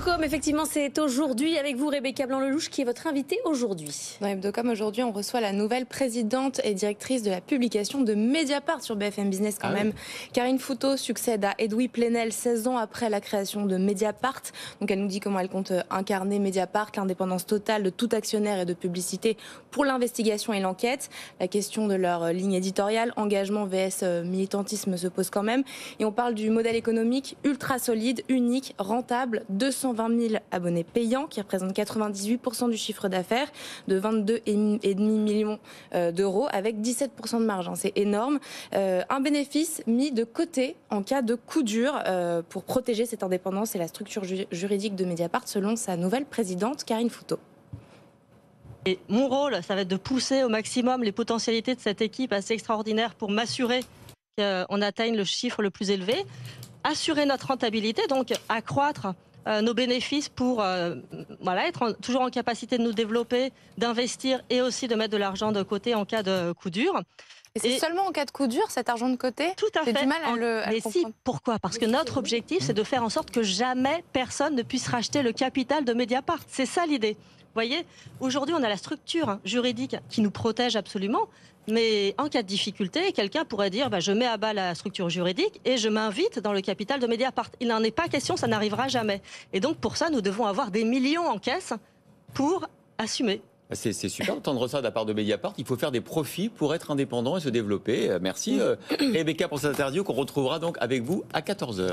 Hebdocom, effectivement, c'est aujourd'hui avec vous, Rebecca Blanc-Lelouch, qui est votre invitée aujourd'hui. Dans Hebdocom, aujourd'hui, on reçoit la nouvelle présidente et directrice de la publication de Mediapart sur BFM Business quand même. Oui. Karine Foutot succède à Edoui Plenel 16 ans après la création de Mediapart. Donc elle nous dit comment elle compte incarner Mediapart, l'indépendance totale de tout actionnaire et de publicité pour l'investigation et l'enquête. La question de leur ligne éditoriale, engagement vs militantisme, se pose quand même. Et on parle du modèle économique ultra solide, unique, rentable, 220 000 abonnés payants qui représentent 98% du chiffre d'affaires, de 22,5 millions d'euros avec 17% de marge. C'est énorme. Un bénéfice mis de côté en cas de coup dur pour protéger cette indépendance et la structure juridique de Mediapart selon sa nouvelle présidente Karine Foutot. Et mon rôle, ça va être de pousser au maximum les potentialités de cette équipe assez extraordinaire pour m'assurer qu'on atteigne le chiffre le plus élevé, assurer notre rentabilité, donc accroître nos bénéfices pour être toujours en capacité de nous développer, d'investir et aussi de mettre de l'argent de côté en cas de coup dur. Et c'est seulement en cas de coup dur, cet argent de côté? Tout à fait. J'ai du mal à le Mais si, pourquoi? Parce que notre objectif, c'est de faire en sorte que jamais personne ne puisse racheter le capital de Mediapart. C'est ça l'idée. Vous voyez, aujourd'hui, on a la structure juridique qui nous protège absolument. Mais en cas de difficulté, quelqu'un pourrait dire je mets à bas la structure juridique et je m'invite dans le capital de Mediapart. Il n'en est pas question, ça n'arrivera jamais. Et donc pour ça, nous devons avoir des millions en caisse pour assumer. C'est super d'entendre ça de la part de Mediapart. Il faut faire des profits pour être indépendant et se développer. Merci Rebecca pour cette interview qu'on retrouvera donc avec vous à 14h.